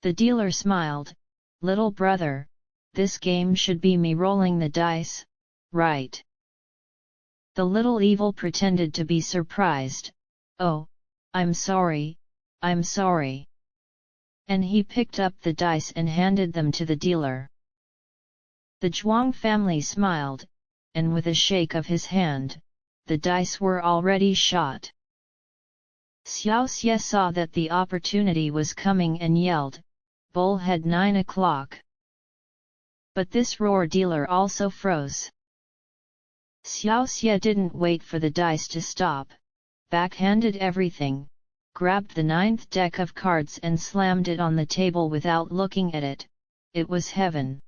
The dealer smiled. "Little brother, this game should be me rolling the dice, right?" The little evil pretended to be surprised. "Oh, I'm sorry, I'm sorry." And he picked up the dice and handed them to the dealer. The Zhuang family smiled, and with a shake of his hand, the dice were already shot. Xiaoxie saw that the opportunity was coming and yelled, "Bullhead 9 o'clock!" But this roar dealer also froze. Xiaoxie didn't wait for the dice to stop, backhanded everything, grabbed the 9th deck of cards and slammed it on the table without looking at it. It was heaven.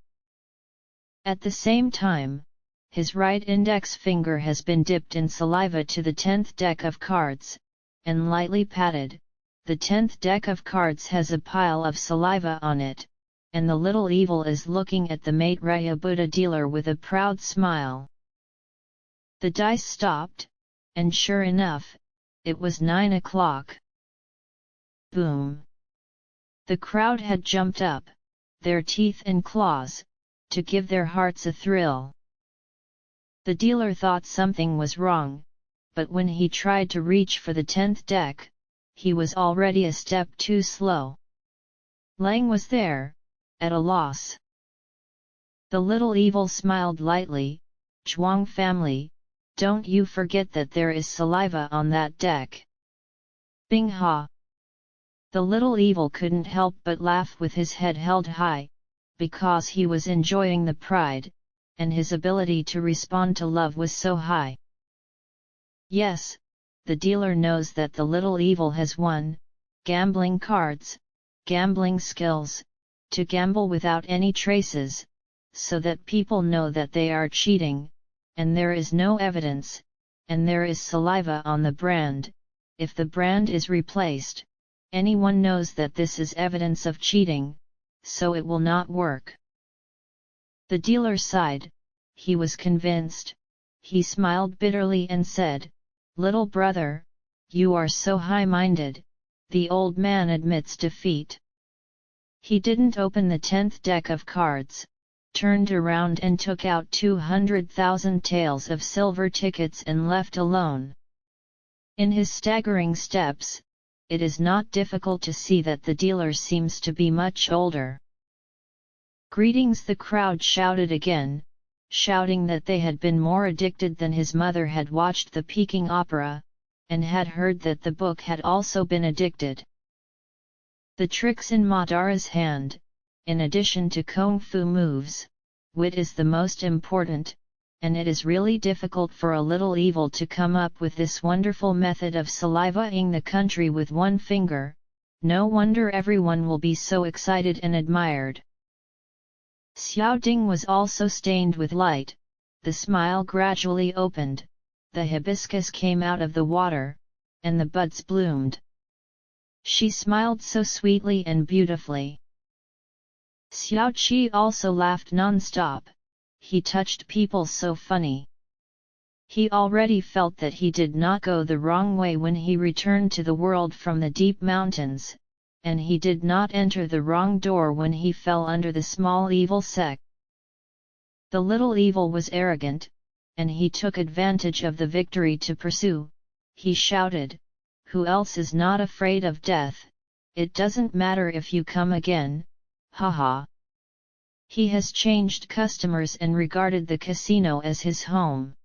At the same time, his right index finger has been dipped in saliva to the 10th deck of cards, and lightly patted. The 10th deck of cards has a pile of saliva on it, and the little evil is looking at the mate Raya Buddha dealer with a proud smile. The dice stopped, and sure enough, it was 9 o'clock. Boom! The crowd had jumped up, their teeth and claws, to give their hearts a thrill. The dealer thought something was wrong, but when he tried to reach for the 10th deck, he was already a step too slow. Lang was there, at a loss. The little evil smiled lightly. "Zhuang family, don't you forget that there is saliva on that deck." Bing ha! The little evil couldn't help but laugh with his head held high, because he was enjoying the pride, and his ability to respond to love was so high. Yes, the dealer knows that the little evil has won, gambling cards, gambling skills, to gamble without any traces, so that people know that they are cheating, and there is no evidence, and there is saliva on the brand. If the brand is replaced, anyone knows that this is evidence of cheating, so it will not work. The dealer sighed. He was convinced. He smiled bitterly and said, "Little brother, you are so high-minded." The old man admits defeat. He didn't open the 10th deck of cards, turned around and took out 200,000 taels of silver tickets and left alone. In his staggering steps, it is not difficult to see that the dealer seems to be much older. "Greetings!" the crowd shouted again, shouting that they had been more addicted than his mother had watched the Peking opera, and had heard that the book had also been addicted. The tricks in Madara's hand, in addition to kung fu moves, wit is the most important, and it is really difficult for a little evil to come up with this wonderful method of salivaing the country with one finger. No wonder everyone will be so excited and admired. Xiao Ding was also stained with light. The smile gradually opened, the hibiscus came out of the water, and the buds bloomed. She smiled so sweetly and beautifully. Xiaoxie also laughed non-stop. He touched people so funny. He already felt that he did not go the wrong way when he returned to the world from the deep mountains, and he did not enter the wrong door when he fell under the small evil sect. The little evil was arrogant, and he took advantage of the victory to pursue. He shouted, "Who else is not afraid of death? It doesn't matter if you come again, haha." He has changed customers and regarded the casino as his home.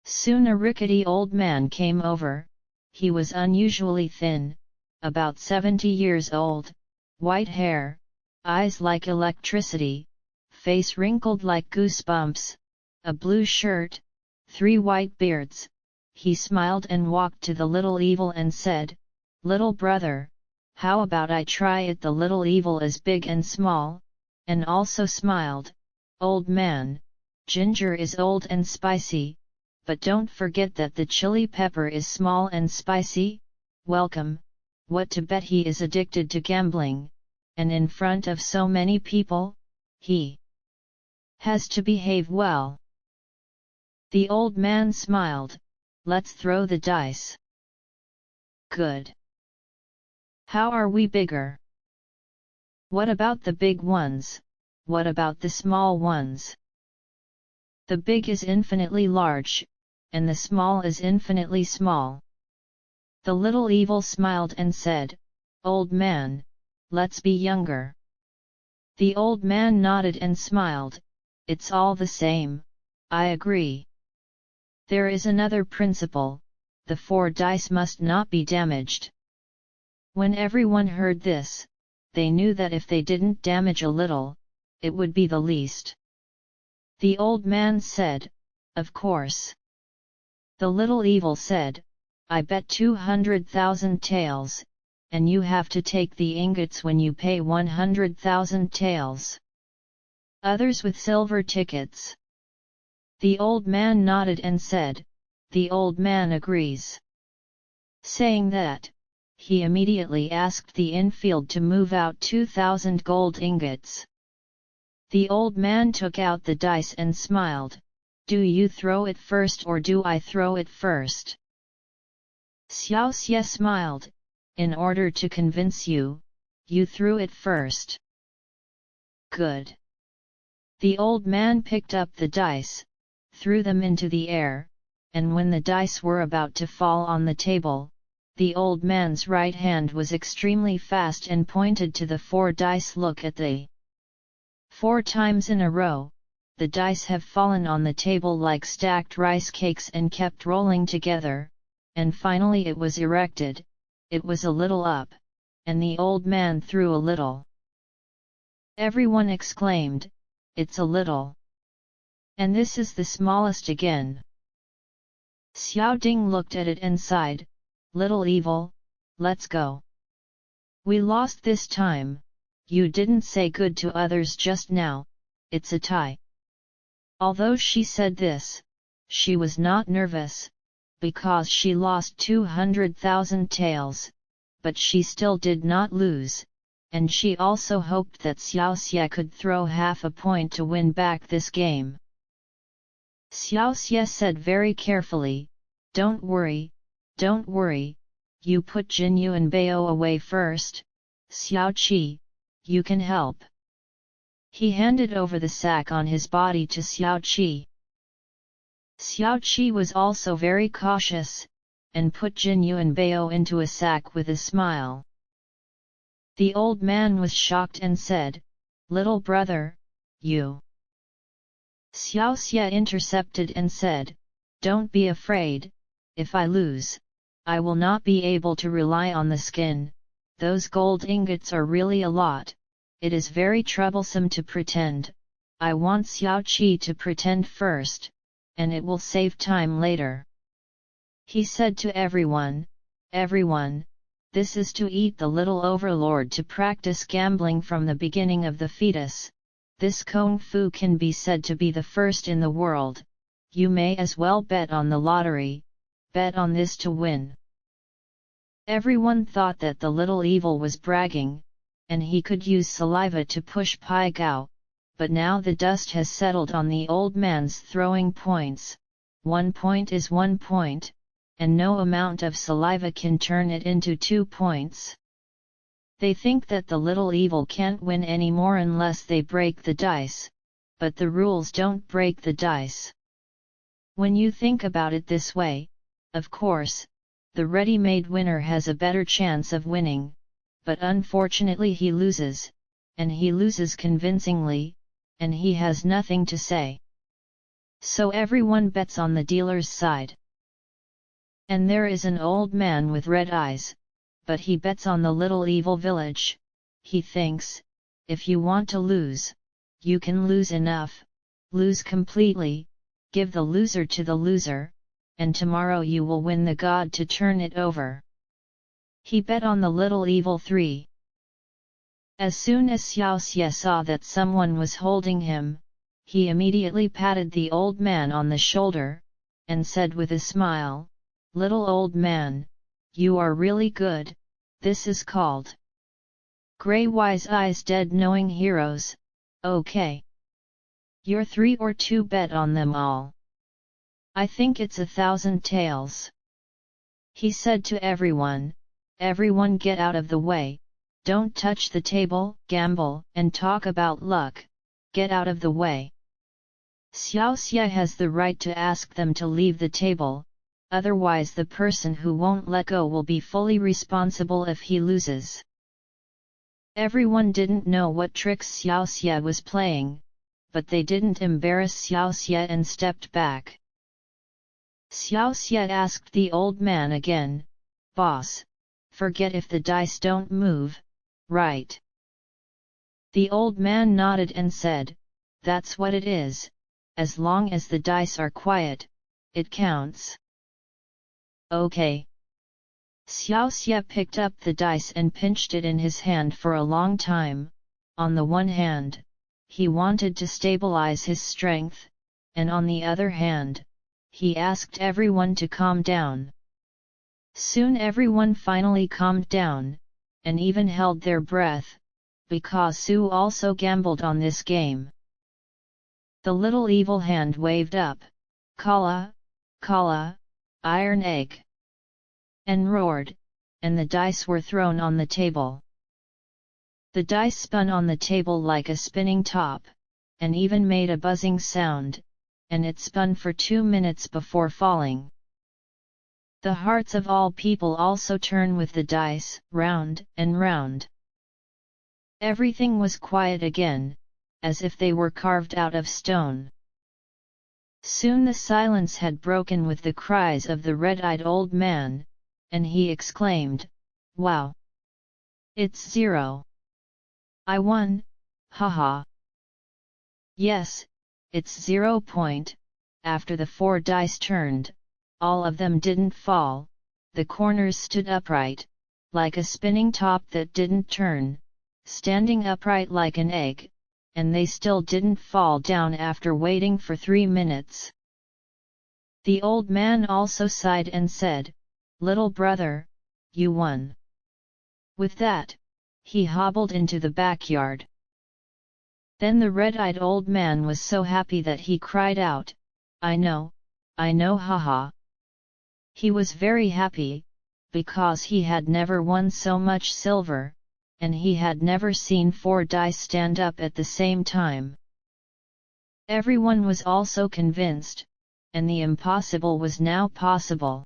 Soon a rickety old man came over. He was unusually thin, about 70 years old, white hair, eyes like electricity, face wrinkled like goosebumps, a blue shirt, 3 white beards. He smiled and walked to the little evil and said, "Little brother, how about I try it?" The little evil is big and small, and also smiled. "Old man, ginger is old and spicy, but don't forget that the chili pepper is small and spicy. Welcome." What to bet he is addicted to gambling, and in front of so many people, he has to behave well. The old man smiled. "Let's throw the dice." "Good. How are we bigger?" What about the big ones? What about the small ones? The big is infinitely large, and the small is infinitely small. The little evil smiled and said, Old man, let's be younger. The old man nodded and smiled, It's all the same, I agree. There is another principle, the 4 dice must not be damaged. When everyone heard this, they knew that if they didn't damage a little, it would be the least. The old man said, Of course. The little evil said, I bet 200,000 taels, and you have to take the ingots when you pay 100,000 taels. Others with silver tickets. The old man nodded and said, The old man agrees. Saying that, he immediately asked the infield to move out 2,000 gold ingots. The old man took out the dice and smiled, Do you throw it first or do I throw it first? Xiaoxie smiled, In order to convince you, you threw it first. Good. The old man picked up the dice, threw them into the air, and when the dice were about to fall on the table, the old man's right hand was extremely fast and pointed to the 4 dice. Look at the 4 times in a row, the dice have fallen on the table like stacked rice cakes and kept rolling together, and finally it was erected, it was a little up, and the old man threw a little. Everyone exclaimed, It's a little. And this is the smallest again. Xiao Ding looked at it and sighed, Little evil, let's go. We lost this time, you didn't say good to others just now, it's a tie. Although she said this, she was not nervous, because she lost 200,000 taels, but she still did not lose, and she also hoped that Xiaoxie could throw half a point to win back this game. Xiaoxie said very carefully, Don't worry, you put Jinyu and Bao away first, Xiaoqi, you can help. He handed over the sack on his body to Xiaoqi. Xiaoqi was also very cautious, and put Jinyu and Bao into a sack with a smile. The old man was shocked and said, Little brother, you. Xiaoxie intercepted and said, Don't be afraid, if I lose, I will not be able to rely on the skin, those gold ingots are really a lot, it is very troublesome to pretend, I want Xiaoqi to pretend first, and it will save time later. He said to everyone, this is to eat the little overlord to practice gambling from the beginning of the fetus. This Kung Fu can be said to be the first in the world, you may as well bet on the lottery, bet on this to win. Everyone thought that the little evil was bragging, and he could use saliva to push Pai Gao, but now the dust has settled on the old man's throwing points, 1 point is 1 point, and no amount of saliva can turn it into 2 points. They think that the little evil can't win anymore unless they break the dice, but the rules don't break the dice. When you think about it this way, of course, the ready-made winner has a better chance of winning, but unfortunately he loses, and he loses convincingly, and he has nothing to say. So everyone bets on the dealer's side. And there is an old man with red eyes, but he bets on the little evil village. He thinks, if you want to lose, you can lose enough, lose completely, give the loser to the loser, and tomorrow you will win the god to turn it over. He bet on the little evil 3. As soon as Xiaoxie saw that someone was holding him, he immediately patted the old man on the shoulder, and said with a smile, Little old man, you are really good, this is called Grey Wise Eyes Dead Knowing Heroes, okay. You're 3 or 2 bet on them all. I think it's 1,000 taels. He said to everyone, everyone get out of the way, Don't touch the table, gamble, and talk about luck, get out of the way. Xiaoxie has the right to ask them to leave the table, otherwise the person who won't let go will be fully responsible if he loses. Everyone didn't know what tricks Xiaoxie was playing, but they didn't embarrass Xiaoxie and stepped back. Xiaoxie asked the old man again, "Boss, forget if the dice don't move, right?" The old man nodded and said, "That's what it is, as long as the dice are quiet, it counts." Okay. Xiaoxie picked up the dice and pinched it in his hand for a long time. On the one hand, he wanted to stabilize his strength, and on the other hand, he asked everyone to calm down. Soon everyone finally calmed down, and even held their breath, because Su also gambled on this game. The little evil hand waved up, "Kala, Kala, iron egg," and roared, and the dice were thrown on the table. The dice spun on the table like a spinning top, and even made a buzzing sound, and it spun for 2 minutes before falling. The hearts of all people also turn with the dice, round and round. Everything was quiet again, as if they were carved out of stone. Soon the silence had broken with the cries of the red-eyed old man, and he exclaimed, "Wow! It's 0. I won, haha." Yes, it's 0 point. After the 4 dice turned, all of them didn't fall, the corners stood upright, like a spinning top that didn't turn, standing upright like an egg, and they still didn't fall down after waiting for 3 minutes. The old man also sighed and said, "Little brother, you won." With that, he hobbled into the backyard. Then the red-eyed old man was so happy that he cried out, I know, haha." He was very happy, because he had never won so much silver, and he had never seen 4 dice stand up at the same time. Everyone was also convinced, and the impossible was now possible.